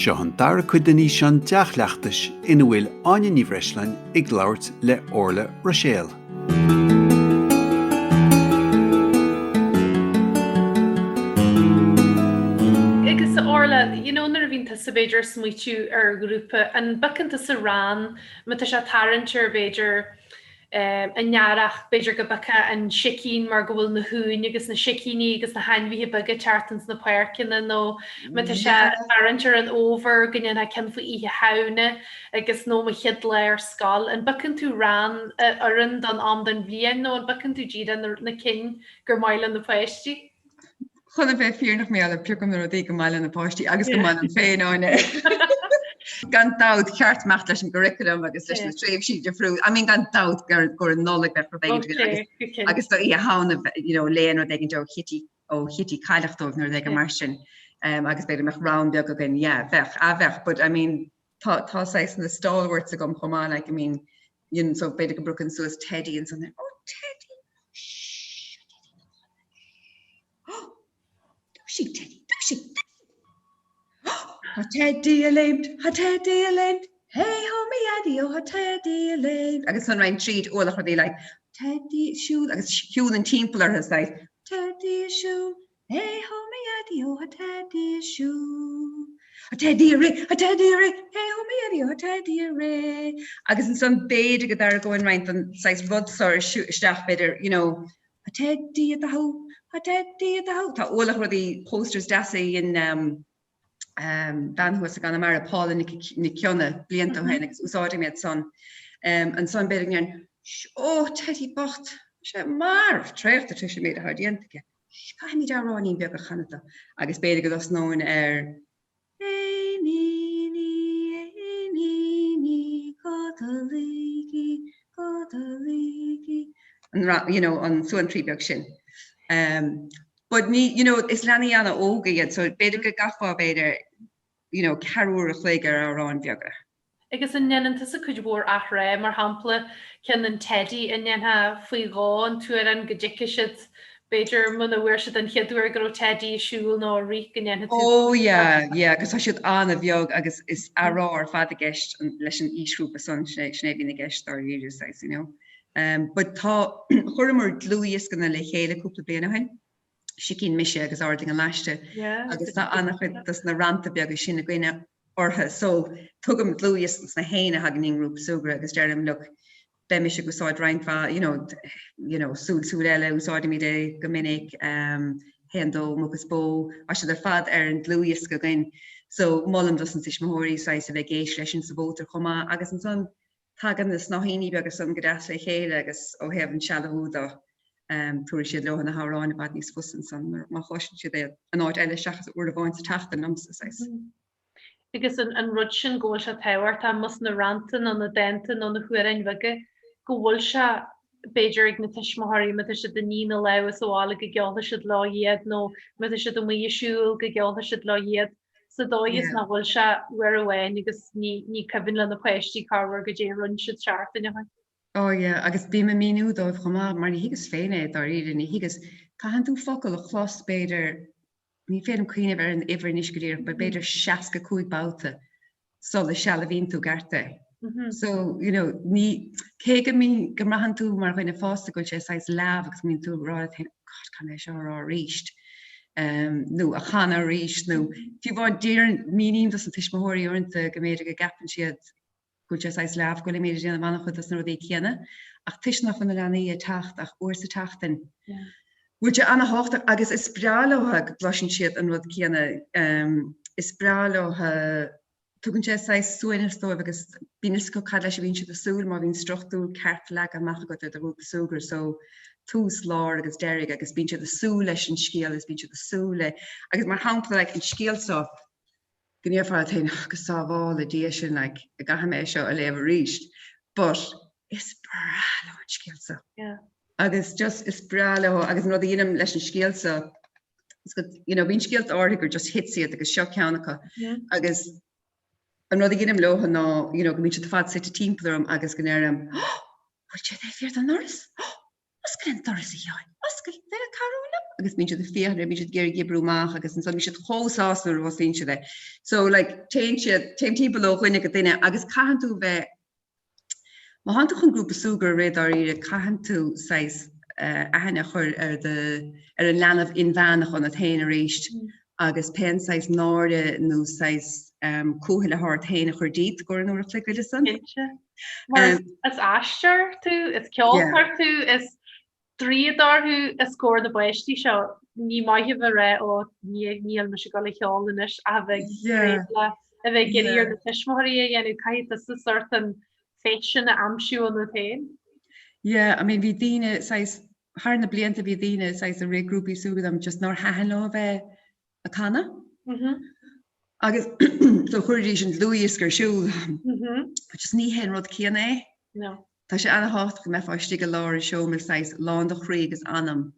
Seo an dara cuid ní sean deach leachtas ina bhfuil aine ní bhreislein ag labhairt le Orla Ruiséal. Agus Orla, nar bhín sa Beidir smuitiú ar grúpa an bacanta sa rán, me tá se tarantir Beidir an nearach Beidir go bacha an sicín mar go bhfuil na húin agus na sicíní agus na hainmhíthe bagad teartans na páircinna nó me tá se tarantir an óver gannne cen fa ihe haune agus nó ma chiad le ar scal an bacan tú rán aran don am den bblion nó an bacan tú ddíad na cin gur maiile na páistí. Chuna bheith fíornach mé le piúcam na rodí go maiile na páistí agus go maiile an féin áine. Gan dád ceart mecht leis an curriculum agus leis na tréimhsí de friú. I mean gan dád gur an nóla bheith probéid agus tá í a hána léan ag an do chití caiileachtómh nar ag mar sin agus beidir meach rán beag agin bheith, but I mean tá sais na stalwarts a gom chomá, like I mean, so beidir go brucan suas Teddy and something. Oh, Teddy. Teddy. Ha Teddy a leint, hey homie Eddie, ha Teddy a leint. Agus son rain treat Orlaith they like Teddy shoe, agus Hugh and Timpler has like Teddy shoe, hey homie Eddie, ha Teddy shoe. Ha Teddy a ray, hey homie Eddie, ha Teddy a ray. Agus in some bed get there going right and size rod sor staff better, a Teddy at the house. Teddy at the house. Tá Orlaith the posters dassy in dan was gan mar Paul and Nikiona blianta hennig úsáidim met son and son beidir oh Teddy bocht se mar tréft tu se méid a hardietige ka mi darránín beag a chanata agus beidir go os nóin an soan trí beag sin. But ni, is lani anna óga so beidir go gafa beidir, carúr a chléigar arán beaga. Agus an nean sa cuid bhór ahra mar hampla cin an Teddy in neanha faoi gáin tú an godiciisiid beidir muna bhuiir siad an cheadúir go Teddy siúil ná rí go neanha. Oh yeah, gus tá siad anna bheag agus is ará ar fad a gceist leis an ísrúpa son sné bhína gceist ar dhéidir sais, but tá chuirmar dlúíos ganna le chéile cúpla bliana hain. Sicín mise agus arding an leiste agus tá annach chud na ranta beag sin na gcuine ortha so tugam dlúíos na héine hagan grúp sugra agus dearm look be mise goáid reinfa súl eile úsáidim ide go minic hendó mugus bó a se ar fad ar an dlúíos go gain so mollam dosan tis móirí sa a bheith géis leis sa bótar chomá agus an son tagan na snáhíní begus san godas le chéile agus ó hefn sealahúda túir siad lehan na háráin a bad níos fusan san má chosin siad an áid eile seachas úr a bháin sa tachta namsa sais. Agus an rud sin ggóil se tehairt a mus na rantan an na dentan an na chuirein bhige ggóil se Beidir ag na tuismothirí me se den nína lewas óála go gealta siad láiad nó me se do mí siúil go gealta siad láiad sa dóis na bhfuil se uair ahhain agus ní cabin le na páistí carhar go dé run siad seartain hain. Oh yeah, agus bí me míú dóibh chomá mar ní higus féine dar iad ní higus caihan tú focail a chlós beidir ní féidir cuioine ar an ihar níos go dtíir, ba beidir 65 báta sola seala bhíon tú garte. So, ní cé go mí go mrahan tú mar chuine fásta go sé sais leab agus mín tú ráid God can é seo rá ríist. nó a chana ríist nó fi bhá dír míním das an tiismóirí orintanta go méidir go gapan siad go sais leab go le méidir déanana bhana chud as nó dé chéanana ach tuisnach fan na lenaí a tacht ach uair sa tachtain. Bhuiide anna háach agus is brálótha blasin siad an rud chéanana is brálótha tugann sé sais suúinar stóibh agus bínas go cad leis a bhíonn siad a súil má bhín struchtú ceart le a meach go a rúpa súgur so tús lár agus deirg agus bíonn siad a súil leis an scéal is bíonn siad a súile agus mar hampla an scéalsá gníomhfar agus sábháil a dí sin a gaha mé seo a léamh ríist, but is bráló an scéalsa. Agus just is bráló agus nó dhéanam leis an scéalsa bhín scéalt áirithgur just hit siad agus seo ceannacha agus an rud ginnim lohan ná go mín siad fad sit a timpplarum agus gnéirm bhil sé é fear an noras? Oscail an doras a dheáin, oscail fe a carúlam agus mín de fiar mí géir gibrúach agus an son mí chósáú was líse le. So like teim tíbal chuine go duine agus caihan tú bheith má han chun grúpa súgur rédar ire caihan tú 6 ahanana chur ar an leanamh inmhenach an a tain a réist agus pen 6 náde nó 6 cóhiile hart héine chur díit go an nuair flic san. Is astar tú, is ceoltar tú, is tríadarú is scóir na buistí seo ní maitheh ré ó níl me se go le cheolanis a bheith a bheith géir na tiismóirí a dhéanú caiit is sort an fésin na amsú an na tain. Yeah, I mean bhí daine haar na blianta bhí daine a régrúpi súgadam just ná hahan lá bheith a canna. Agus so chuirdí sin luúis gur siúil just ní hen rud cían No. Tá sé anna hácht go meáistí go láir seo mar 6 lá do chrégus anam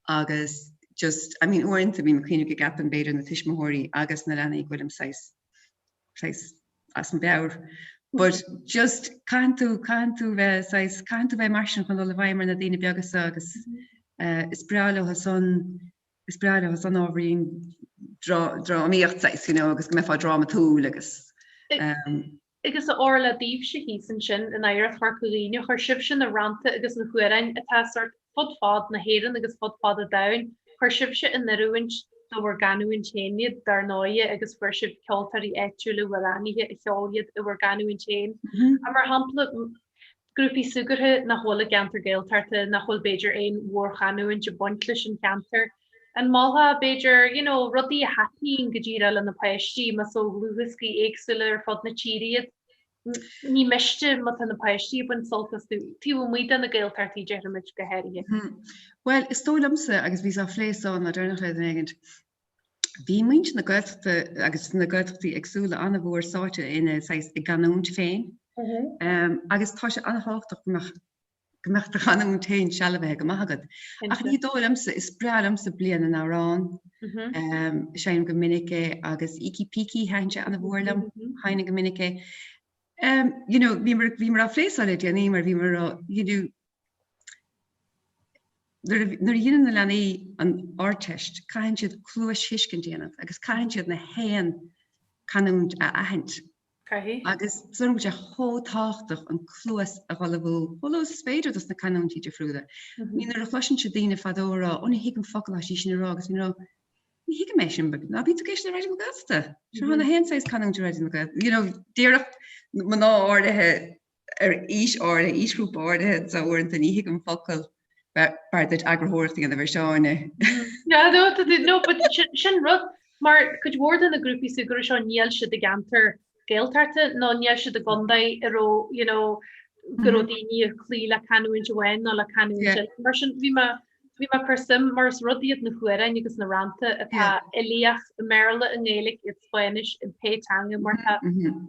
agus just I mean orintanta bhí cuine go gapan beidir na tiismóirí agus na lena goilm 6 as an beabhar. But just can't bheith mar chun le bhaimar na daine beagas agus is breáile has an ábhríon dráíocht agus go meá drama tú agus. Agus a orla díobh se hí san sin in éireach mar chuíine chuir sib sin na ranta agus na chuirein atá sort fodfád na héan agus fodfád a dain, chuir sib se in naúint do bhar ganúin téad dar náide agus fuair sib ceoltarí éitiúla bhraníthe i cheoliad a bhar ganúin téin. A mar hapla grúpi sugarthe na hóla gantar géaltarta na hol Beiidir ein mhór ganúin de buintlis an cantar. An máha Beiidir, rudí a hatníín godíra le na peistí mas ó luhuscí éagsúile ar fod na tíriad. Ní meiste mat an na peistí bun soltas tú muide na géaltartí dearmid go heirie. Well, is tólamsa agus bhís á phléán na dúnach le an éigent. Bhí muint na goilta agus na goiltaí agsúla anna bhór sáte ina i ganúnt féin. Agus tá sé anna háchtach gomeachta ganún tain sealabhe go maigad. Ach ní dólamsa is brealamsa blian an árán séim go minice agus iki-piki hainte anna bhórlam haine go minice. Bhí mar a phléáile déanaí mar bhí mar Nar dhéanaan na lenaí an áteist caiin siad clúis hiiscin déanamh agus caiin siad na héan canúnt a ahaint. Agus sun se hótáchtach an clúas a bhú bhs féidir na canúntí de friúda. Ní ar a chluisisin se daine fadóra óna hiic an focail sí sin agus ní hiic mé sin na bí géis na réidir gasta. Se na héáis canúnt réidir go. Déireach man ná áirithe ar ísgrúp áirithe sa orintanta ní hiic an focail bar dit agrahorting an versáine. Ja, no, but sin rud, maar could worden de groepie sugur se níl se de ganter geeltarte, no níl se de gondai ero, grodíní clí le canúin join no le canúin. Mar sin vi ma persim mars rudíad na chuire agus na ranta atá eliach merle an élik it Spanish in pétanga martha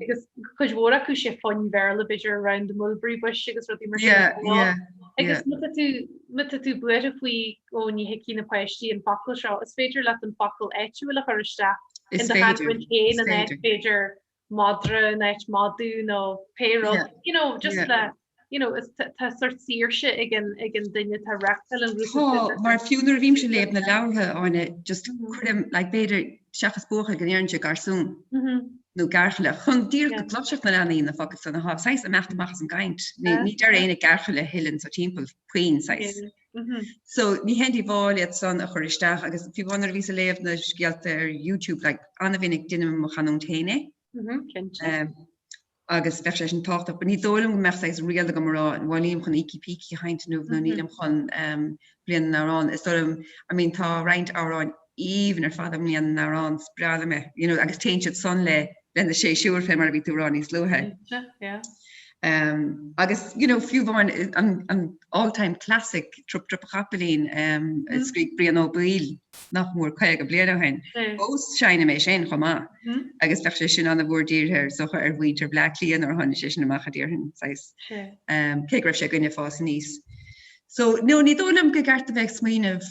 agus could ku sé fun verle beidir around the mulberry bush agus rudí mar. Agus mit tú buir faoi ó ní hicí na peistí an focail seo, is féidir le an focail éitiúil a chuiriste in de hadrin chéin an éit féidir madra an éit madú nó payroll, just le is tá sort síirse ag an duine tá reachtal an rúsa. Mar fiúnar bhím se léb na láthe áine just chuim le beidir seachas bócha gan éirse garsún. No garchele chun dír go klapseach na lenaí na fogus an ha 6 a meachtamachchas an gaint. Ní dar éine garchele hillen so timppel queen 6. So ní hendi bháiliad san a choristeach agus fi bhanar ví a léh na scialt ar YouTube like anna vinnig dinne mo chanún téine. Agus fe sé an tácht, but ní dólam me 6 réal go marrá an bhím chun iki-piki haint nuh na nílam chun blian narán. Is dom tá reinint árán even ar fada mlíon narán sprala me, agus teintse son le lenne sé siúr fé mar ví tú rán níos luthe. Agus fiú bhain an all-time classic trup chapelín scrí brian ó buil nach mór chuig go bliad hain. Os seinine mé sé chomá agus fe sé sin anna bhór dír socha ar bhuiidir blacklíon ar tháina sé sin amach dír hin cé raibh sé gonne fás níos. So nó ní dólam go garta bheith smaoineh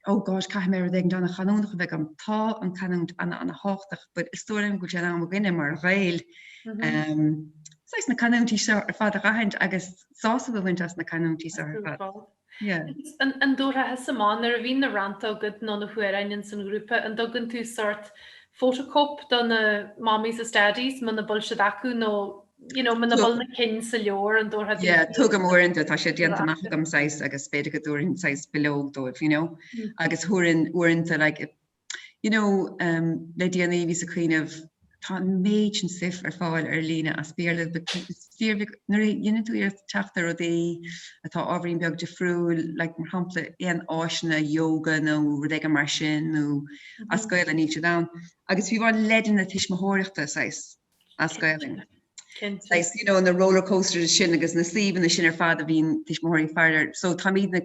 oh gosh, cai mé ag donna chanúnach bheith an tá an canúnt anna háchtach, but is tóim go sé am gine mar réil. Sais na canúntí ar fád a rahaint agus sása bhhaint as na canúntí ar fad. An dóra has samán ar a bhín na ranta agad ná na huairainin san grúpa an dogan tú sort photocop don na mommies a studies man na bolsad acu nó man na bol na cin sa leor an dóra tugam uanta tá sé dianta machgam sais agus spéide go dúrin sais belóg dóibh, agus thurin uanta like le déanaí ví a cuioineh tá méid an sif ar fáil ar lína a spéirle dhéine tú ar teachtar ó dé atá ábhrín beag de friúil le mar hapla éon áisina yoga nó rudéige mar sin nó a scoil a ní da. Agus bhí bháin ledin na tiismóireachta sais a scoiling. Na roller coaster sin agus na slíban na sin ar fad a bhín tiismóirí fearr. So tá míad na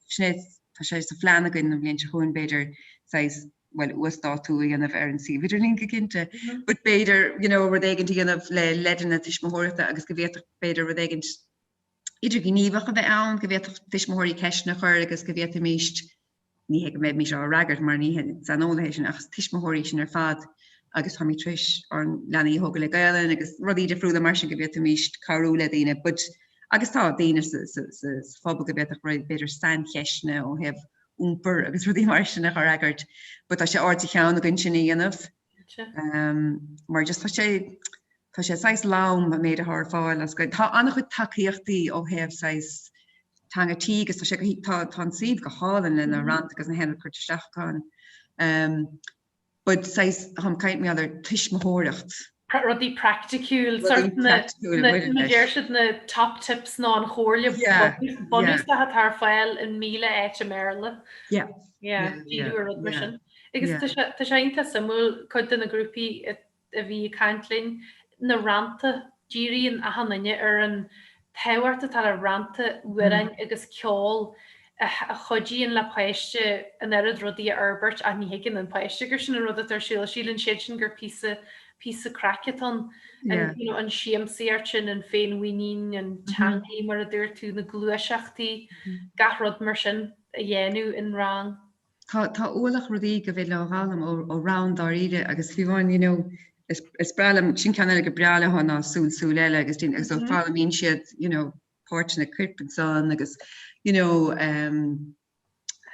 snéad tá sé sa fleanagan na bhíonn se chuin beidir sais well uastá tú ganmh ar an si viidir línca cinnte, but beidir rudéigint ganmh le ledin na tiismóireachta agus go bhéach beidir rudéigint idir gníomhach a bheith ann, go bhéach tiismóirí ceisna chuir agus go bhéach míist ní he méid mí se ragart mar ní sanolahééis sin agus tiismóirí sin ar fad agus ha mí tris an leanaí hoga le gailen agus rudí de friúla mar sin go bhéach míist carú le daine, but agus tá daine fábal go bhéach roiid beidir san cheisna ó hebh úmper agus rudí mar sin nach ragart, but tá sé áirtí cheann a gunn sin dhéanamh. Mar just tá sé sais lám a méid a th fáil as goid. Tá annach chud takeíochtaí ó hebh sais tangatí agus tá sé tá siad go hálan lena rant agus na henna chuteachán. But sais ham caiint mé ar tiismóireacht. Rudí practicúil déir na top tips ná an chóirle bonús a tar fáil in míle éit méle. Díú mar sin. Igus tá sénta samú chud in na grúpi a bhí cantlin na ranta díiríon a hanine ar an tehairta tal a ranta uarin agus ceol a chodííon le peiste an erad rudí Albert a ní hiigin an peiste gur sin rud ar sílan sé sin gur písa cracketon an siamsaart sin an féinhuiín an teangaí mar a dúir tú na gluaiseachtaí garrod mar sin a dhéanú in rang. Tá ólach rudí go bhéh leálam ó round áíide agus bhíháin is brelam sin ceanna go breala hána súlsú leile agus tí agus fála mín siad páirt na crip an san agus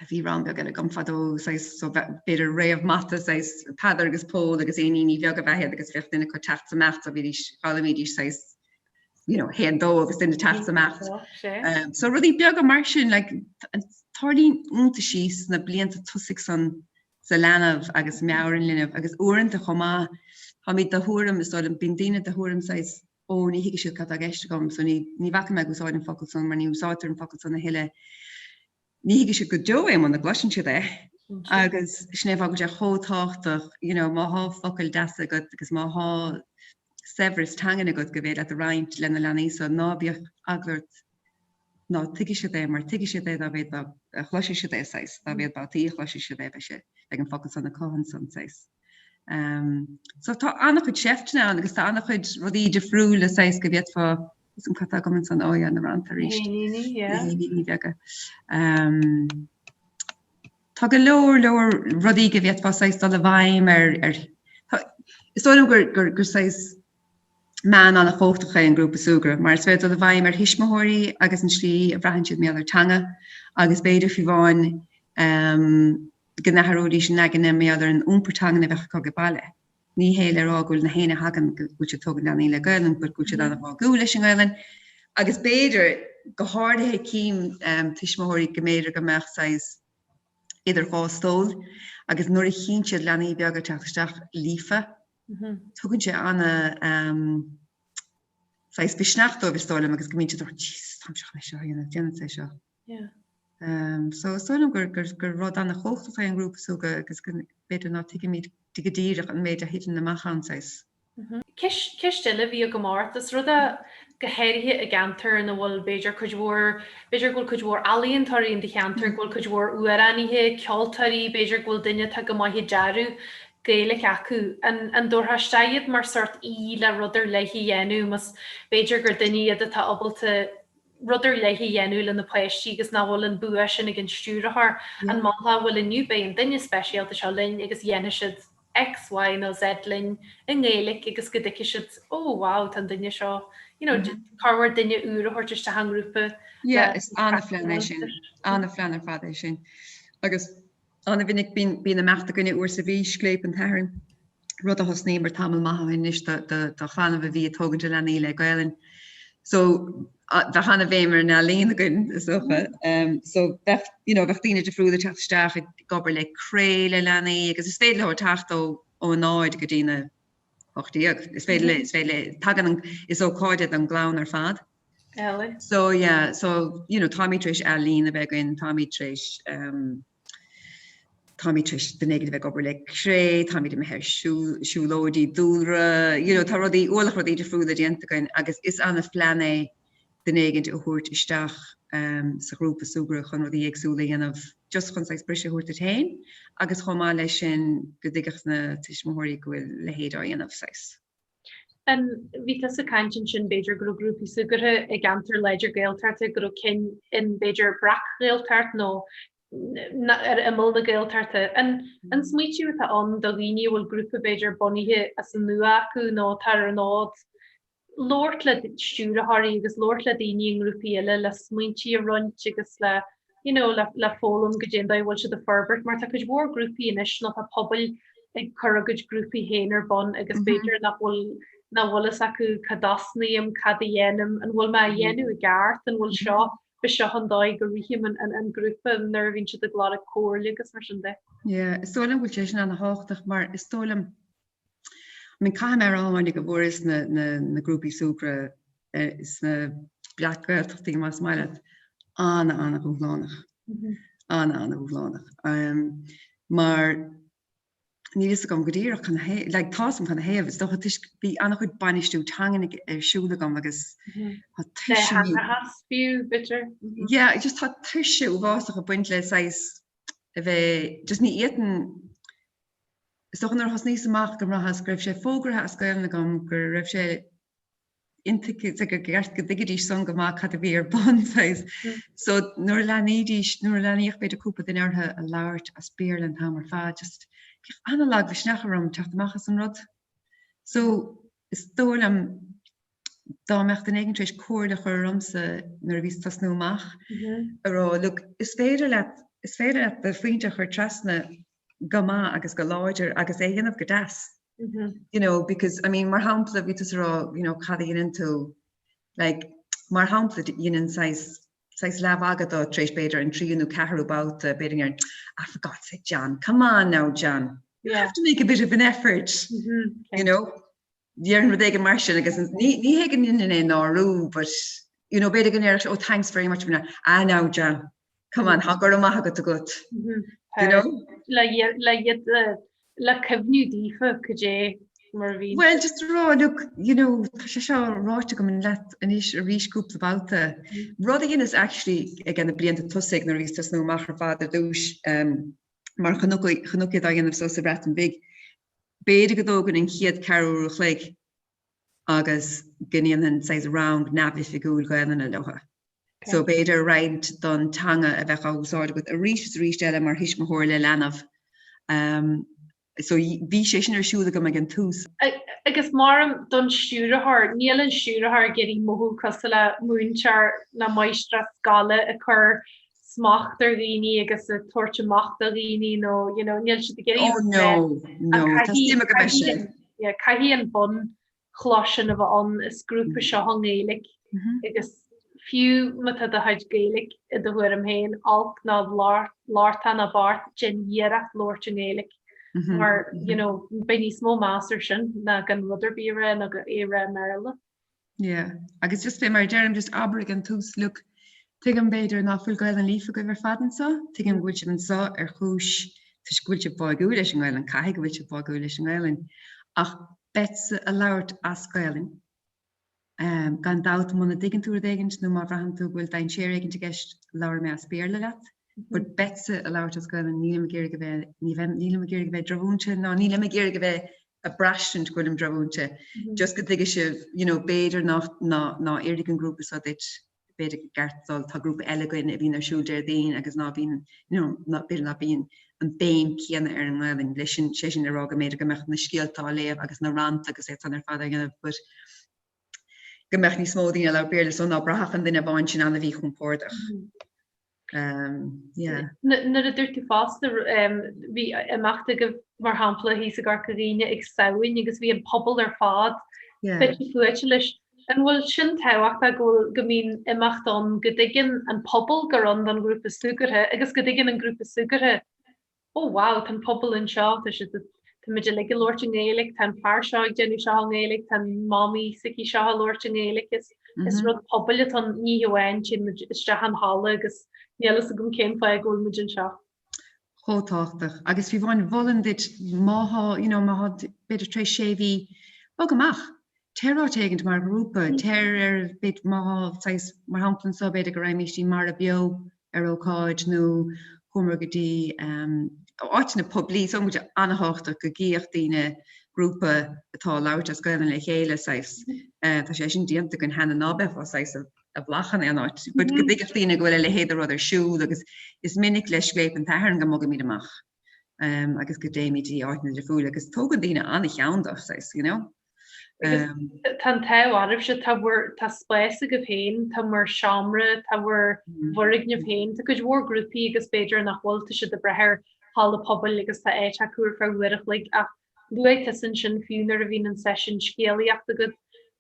bhí ran beag le gomfadó so beidir réamh mata padar agus pól agus éí bheag a bheithead agus fechtainna chu techt amach a bhí chalamídí héandó agus duine techt amach. So rudí beag a mar sin tálín únta síos na blianta tusigh san sa lenamh agus meabhair linmh agus uanta chomá ha míid de thuúram is an bindíine de thuúram ní hiige siad cat a gceiste gom, so ní bhacha me goáid an focail san mar ní úsáitar an focail san na hiile. Ní hiige siad go deo é man na glasin siad agus snéh go de chótáchtach má há focail deasa go agus má há severas tanganna go bhéad a roiint lena lenaí so nábíoch aglairt ná tuigi siad é mar tuigi siad é a bhéad a chluisi siad é a bhéad batí chluisi siad é se ag an focail san na cáhan san sais. So tá annach chud séftna agus tá annach chud rudí de friúla go bhéad fá an catá gomin san áid an ranta ríist. Tá go leor rudí go bhéad fá dal a bhaim is gur man an a chóchtacha an grúpa súgra, mar is féidir a bhaim hisismóirí agus an slí a bhreahann siad méallar tanga agus beidir fi bháin gannatharódí sin negan méallar an úmpertangan a bheitcha có go bailile. Ní héile ágúil na héine hagan goúte tugan an ile gailen, bud goúte an bhá leis an gailen. Agus beidir go háirthe cím tiismóirí go méidir go meach idir fástóil, agus nuair a chin siad leanaí beaga teachtasteach lífa, tugann sé anna bisneachtó bhstáilm agus go míid tá seach me seo déanana sé seo. So stoilm gur rud anna chóchtta an grúpa súga agus beidir ná tuige míid go ddíireach an méid a hitan na machchan sais. Ceistile bhí go mártas rud a gohéirithe a gantar na bhfuil beidir ghfuil chuid mhór alíonntarí de cheantar ghfuil chuid mhór uaraníthe ceoltarí beidir ghfuil duine tá go maithe dearú Gaelic acu an dúrtha staiad mar sort le rudidir leithí dhéanú mas beidir gur duine a tá obalta rudidir leithí dhéanú le na pleistí agus ná bhfuil an bua sin ag an stúrathar an mátha bhfuil inniu bé an duine speisialta seo linn agus dhéana siad X, Y nó Z linn in Gaelic agus go dtí siad wow tan duine seo carhar duine úr a thuirteiste an grúpa. Yeah, is anna fleanna sin, anna fleanna fada sin. Agus anna vinnig bí na meachta gonne oer sa bhí skleip an tairn. Rud a hos némer tamil mahain is de chan a bhí tógan le níle gailen. So da hanna bhémer na lína gunn sofa. So bhechttíine de frúda teachstaach gobar le créile lenaí, agus is féile le tachtó ó náid go dtíine ochtíag. Is féile tagan is ó cáide an glán ar fad. So yeah, so Tommy Trish Aline begin Tommy Trish the negative gober le cré, Tommy de meher siúlódí dúra, tá rodí ólach rodí de frúda dientagan agus is anna flanne den negin a hort isteach sa grúpa súgra chun rodí agsúla anmh just chun seis brise hort a tain, agus chomá lei sin godigach na tiismóirí gohfuil le héadá anmh seis. Ví a kantin sin Beiidir go grúpi sugurthe ag gantar leidir gailtarte go cin in Beiidir brach gailtart nó imul na gailtarte. An smuitiú an do líine bhfuil grúpa Beiidir bonithe as an nua acu nó tar an nád. Lord le stúrathí agus Lord le daine grúpi eile le smuintí a runt agus le fólum go dé bhil se de ferbert, mar tá bhór grúpi inis nach a pobl ag chugad grúpi héanaar bon agus Beiidir na bhlas acu cadasnaíam cadhéanam an bhfuil me dhéanú a gart an bhfuil seo be seo an dáid go rihim an grúpa nervhín si de glad a cóir agus mar sin de. Yeah, is stolam bhfuil sé sin an háchtach mar is stolam min cai mar anhainnig go bhór is na grúpi súgra is na bleachgailtachtí más maiile anna bhúlánach. Anna bhúlánach. Mar ní is gom godíach can like tásam can heh is doch bí annach chud banistú tangan siúla gom agus hasfiú bitter. Yeah, just tá tuisiú bhásach a buint le seis a bheith just ní éan is doch an has níos amach go rahas greibh sé fógra has goimna gom gur raibh sé intik go gert go digidí son go má cad a bhí ar bon seis. So nuair leníoch beidir cúpa den airthe a láirt a spéirlan hamar fá just analog vi snacharm techtachchas an rod. So is dólam dá mecht den eigen treéis cuairde chu romsa nar ví tas nóach. Ará look is féidir le de frinte chu trasna gama agus go láidir agus éigen of godas. Because I mean mar hapla ví rá cadíon into like mar hapla in size lab agad treéis beidir an tríú ceharú about beidir for God's sake, John, come on now, John. You have to make a bit of an effort, Diearn rud ag an mar sin agus ní hégan in árú, but beidir gan oh thanks very much for that. Now, John, come on, ha gur amach agad a gut. Le cefnú dífa cé mar bhí. Well, just rá look, tá sé seo ráte go an let inis a ríscúp bouta. Rud is actually again a blianta tusig na rís tas nó machar fád dúis mar chanúciad a gannmh so sa bretan big. Beidir go dógan in chiad carú chléig agus gníon an seis round nabi figúil goanna lecha. So beidir raid don tanga a bheith áúsáid go a ríist eile mar hisismthir le lenamh. So bhí sé sin ar siúla go me an tús. Agus mar don stúrathir, níl an stúrathir geirí mothú cos le múntear na maistra scala a chur smachtar rií agus a tuairte machta rií nó níl si geirí. Oh no, tá go sin. Caihí an bun chlásin a bh an is grúpa seo hangélik agus fiú mat a haid gélik I do bhuiir am héin alk ná láirtan a bart genhéach Lord gélik. Mar bei ní smó master sin na gan ruderbíre na go éire merle. Yeah, agus just fé mar derm just abrig an tús look te an beidir nachfuil goil an lífa go ver fadan sa, te an bhúil an sa ar chúis tuisúilte bagú leis an gáil an cai go bhúilte bagú leis an gáilin ach betse a lauert as gáilin. Gan dat mna diggin túr degent nó mar rahan tú bhfuil dain séir egin te gist lawer me a spéirle leat. But betse a lauert as gáilin níle me géir go bheith drahúnte ná níle me géir go bheith a brasint gwylm drahúnte. Just go digge se, beidir ná irdig an grúpa so dit beidir gartál tá grúpa elegoin a bhín ar siúldeir dain agus ná bhín, beidir ná bhín an béim cíanna ar an gáilin leis sin sé sin ará go méidir go mecht na scialtá léamh agus na rant agus é tan ar fada gannah, but gymach ní smódíine le béle son á brachan duine bhain sin anna bhí chun pórdach. Na a dúirtí fásta bhí amachta go mar hapla hí a gar goíine ag saoin agus bhí an pobl ar fád fuite leis an bhfuil sin tehacht a go mín imachtán godigin an pobl go an an grúpa sugarthe agus godigin an grúpa sugarthe. Ó wow, tan pobl in seo meidir le Lorting élik tan farseo gennu se élik tan mami siki se Lorting élik is rud pobl an níhain sin iste an hall agus nílas a gom céim fe go mujin seo. Chotáchtach agus bhí bhain bhlan dit má beidir tre séhí bogamach. Terrá tegent mar grúpa, bit mar haplan so beidir go raimistí mar a bio ar óáid nó chumra gotí áitina poblí so muide anhaachta go gíochttaíine grúpa atá lát as goan le chéile tá sé sin dianta gon hena nábeh a bhlachan an áit, bud go dtíine gohfuil le héidir ruidir siú agus is minic leis léip an tair go mogad míad amach agus go déimiidí áitna de fúil agus tógan díine anna cheandach Tan teharh se tá spéise go féin tá mar seamra tá bhrigne féin tá go bhór grúpií agus beidir nachhilta se de brethir hall pobl agus tá éit acuair fáhuiireach le ach luid san sin fiúnar a bhín an session scéalaíach a go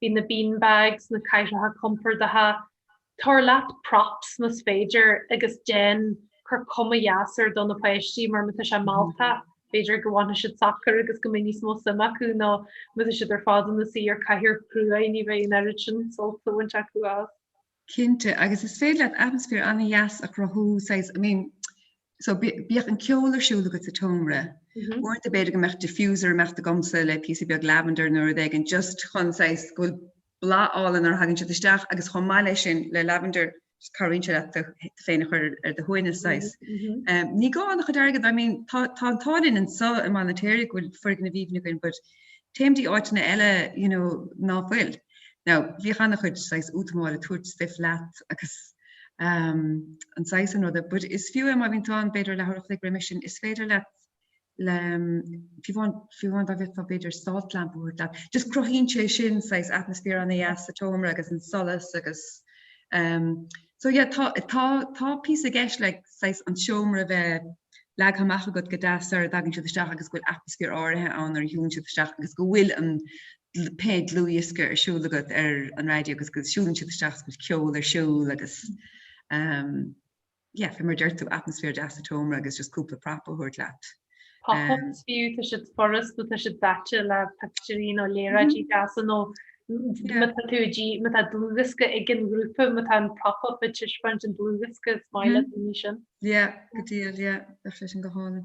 hí na beanbags na caiiretha compar datha tar leat props mas féidir agus gen chur cuma jaasar don na féistí mar mu se Malta. Beidir gohhaine si sacr agus go mí mó sama acu ná mu si ar fádan na sí ar caiir cruúa ní bheith in sin soltahain acuá. Cinnte agus is féad le atmosfér anna jaas a crothú so bíoch an ceolalarsúla go sa tomra. Bhaint a beidir go mecht diffuser mecht a gomsa le pí beag lavender nuair ag an just chun go blaálan ar hagann se isteach agus chun mai lei sin le lavender carrin se féinine chuir ar de hoine sais. Ní gáannach chu agad táin an so a manitéir gohfuil furgin na bhíhna goin, bud téimtí áitina eile náfuil. Now bhí channach chud útamáil a tuairt stiff leat agus an sais an rud, bud is fiú má bhín tá beidir le thuach le remission is féidir le fiúhain a bheith beidir saltlampúir le just crohín sé sin atmosfér an éas a tomra agus an solas agus so tá pí a gceis le an seomra bheith le haach go dasar daginn si isteach agus gohfuil atmosfér áirithe an ar dún si isteach agus go bhfuil an peid luúisce ar siúlagad ar an radio agus go siúlann si isteach go ceol ar siúl agus fi mar deirtú atmosfér deasatómra agus just cúpla prapa thuirt leat. Pop-ups fiú tá si forest tá si bate le picturín ó léradí gasan ó met dlúvisske ag an grúpa met an pop-up a tiispaint an dlúviske smaile sin. Ja, godíal sin go hána.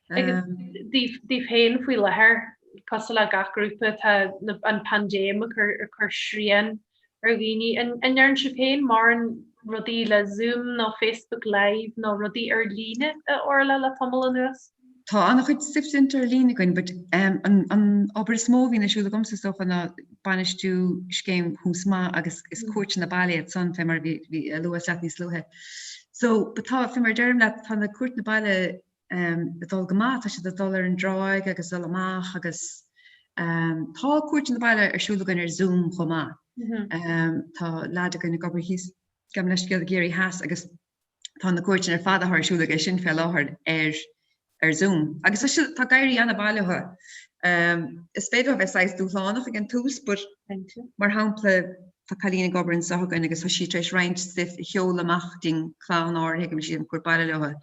Díh féin faoi lethir cos le gachgrúpa an pandéma chur srían ar bhíine an nearn si féin mar an rudí le Zoom nó Facebook Live nó rudí ar líne orla le tamil an nuas. Tá annach chuid siftinter lína goin, but an obair smó hína siúla gomsa stof an banistú scéim húsma agus is cuairt na bailile san fe mar bhí luas leat níos sluthe. So batá fi mar derm leat tá na cuairt na bailile dul goá tá si dul ar an dráig agus dul amach agus tá cuairt na bailile ar siúla goin ar Zoom chomá. Tá láda goin na gobar hís gam leis go géirí heas agus tá na cuairt ar fada thir siúla go sin fel láthir ar Zoom. Agus tá gaiirí anna bailithe. Is féidir bheith 6 dúlánach ag an tús, but mar hapla tá chalína gobar an sagan agus si treéis reint stif cheolamach din chlán áir ag si an cuair bailithe.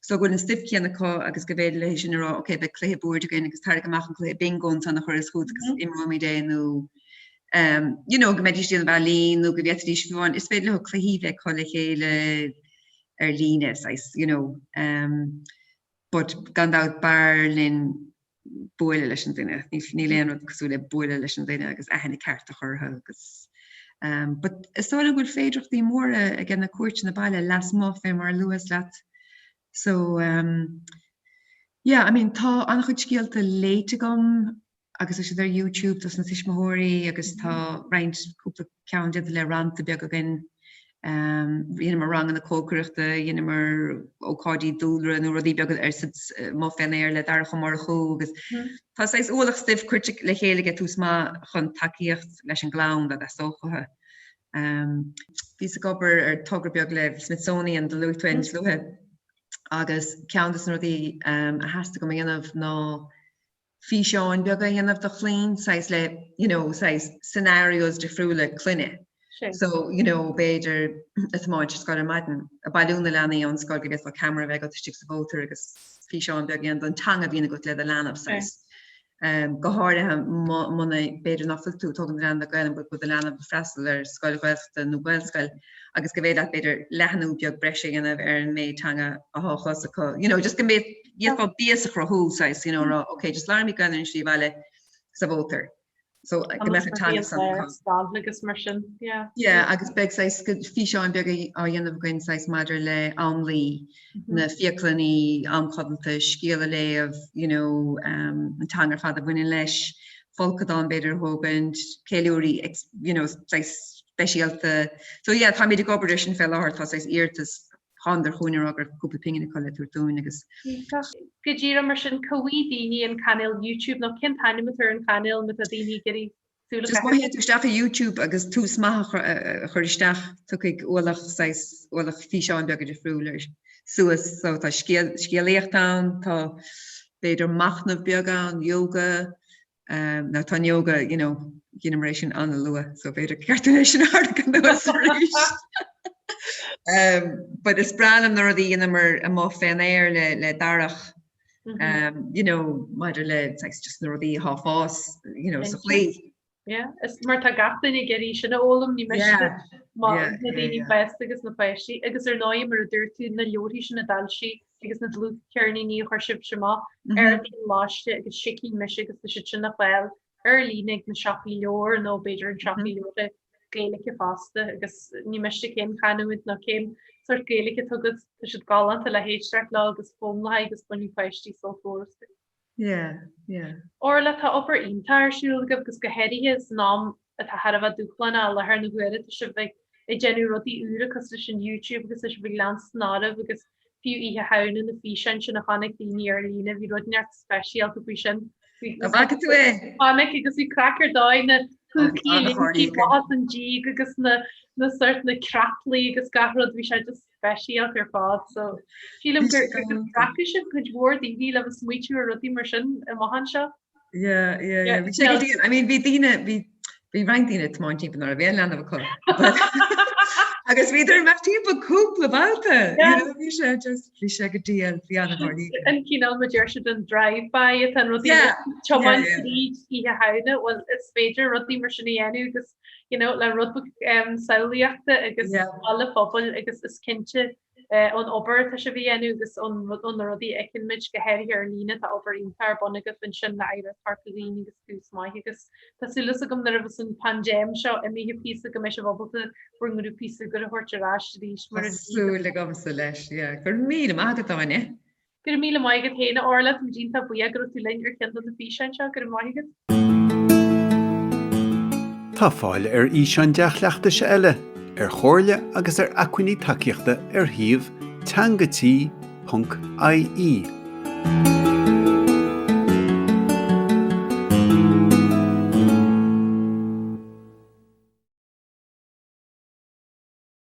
So gon an stip ceanna có agus go bhéidir lei sin rá, okay, bheith cléthe búir again agus tar amach an cléthe bingon sanna chuir is chuúd agus imráí dé nó go méidir an bhelín nó go bhéidir fiúin, is féidir le chluhíh le chola chéile ar líne, but gandát barlinn buile leis an duine. Ní léanú cosú le buile leis an duine agus ahanana ceart a churtha agus. But is tála bhfuil féidirochtaí mór a gin na cuairt na bailile las má fé mar luas leat. So tá annach chuid scialta léite gom agus is ar YouTube tas na tiismóirí agus tá reint cúpla cean le ranta beag agin mar rang an na cócreachta, mar ócádí dúlra nó rodí beagad má fénéir le dar chumar chugus. Tá éis ólach stif cuiirte le chéige tús má chun takeíocht leis an glán a sóchathe. Bhí a gobar tugra beag le Smithsonian de Louis Twins luthe agus ceantas nó rodí a heasta go dhéanamh ná fi seáin beag a dhéanamh do chlín sais le, sais scenarios de friúla cluine. So, beidir máid scoil maidin a bailúna lenaí an scoil go bheits le camera bheith go tí sa bótar agus fi seáin beag an don tanga bhína go le a lenamh sais. Go háirithe muna beidir nachfuil tú tugann ran a gailin bud a lenamh freistal scoil goilta nó ghilscoil agus go bhéad beidir lehanú beag breise ganamh an méid tanga a háchas acu. Just go méid iadá bías a chrothúil sais, okay, just learn me ganin sí bhile sa bótar. So go me tanga agus mar sin. Yeah, agus beg sais fi seáin beag a dhéanamh gin sais maidir le amlí na fiaclaní amchadanta scéala léamh, an tangar fad a bhaine leis, folcadán beidir thugant, céiliúirí, sais speisialta. So tá méid gobar sin fel áhar tá sais íirtas hándar chuúnar agur cúpla pingin na coile túún agus. Go ddíra mar sin Cuid daoine an canal YouTube nó cin animatar an canal mit a daoine gurí súla. Just má héad túisteach a YouTube agus tús maith chuiristeach tuigh ólach fi seáin beag de friúlir. Suas so tá scéalaíochtán, tá beidir machnamh beagán, yoga, ná tá yoga, generation an lua, so beidir cartonation art an but is brandam nor the mar a má fénéir le darach, maidir le just nor the half fás, so lé. Yeah, is mar tá gatain I geí sin ólam ní me má na daoine best agus na feisi, agus náim mar a dúirtú na leorí sin na dalsí agus na dlú cearní ní chuirsib semá láiste agus sicí me agus si sin na fáil línig na seaí leor nó beidir an seaí leor géalacha fásta agus ní meiste céim chaúid na céim suir géalacha tugad si galanta le héisteach le agus fómla agus buní feistí so fórsta. Orlaith tá opair iontar siúil agus go heirithe is nám a tá harabh dúchlanna le ar na ghuiire si bheith I genú rodí úra cos sin YouTube agus is bhí lans náda agus fiú ihe hana na fi sin na chanig daoine ar lína bhí rud neart speisial go bhí sin. Chanig agus bhí crackar dáinna chuí an G agus na suirt na crapplaí agus garrod bhí sé just speisial ar fád, so fílam gur crackú sin chud mhór daoine le smuitiú a rudí mar sin a maihan seo. I mean, bhí reintíine máintí ar a bhéon lena chu. Agus bhíidir me típa cúpla bhilta. Bhí sé go díal bhí anna marlí. An cíál ma deir si an drive-by an rudí chomáin tríd ihe haine, well is féidir rudí mar sinna dhéanú agus le rudbu saoíochta agus alle fphobal agus is cinnte an obair tá se bhíanú agus an rudí ecinmid go heirí ar lína tá obair iontar bonnagus fin sin le aire tarcaíní agus cús mai agus Tásúlas agam na rahs an pandéim seo a mí pí go me se bbalta brungú pí go a thuirterás dís mar súla gom sa leis, gur mí mágatáine. Gur míle maigad héna Orlaith an dínta buag gur tú lein ar cean na bhí sin seo gur maigad. Tá fáil ar íseán deachleachta se eile, ar chóirle agus ar acuiní takeíochta ar thaobh teangatí.ie.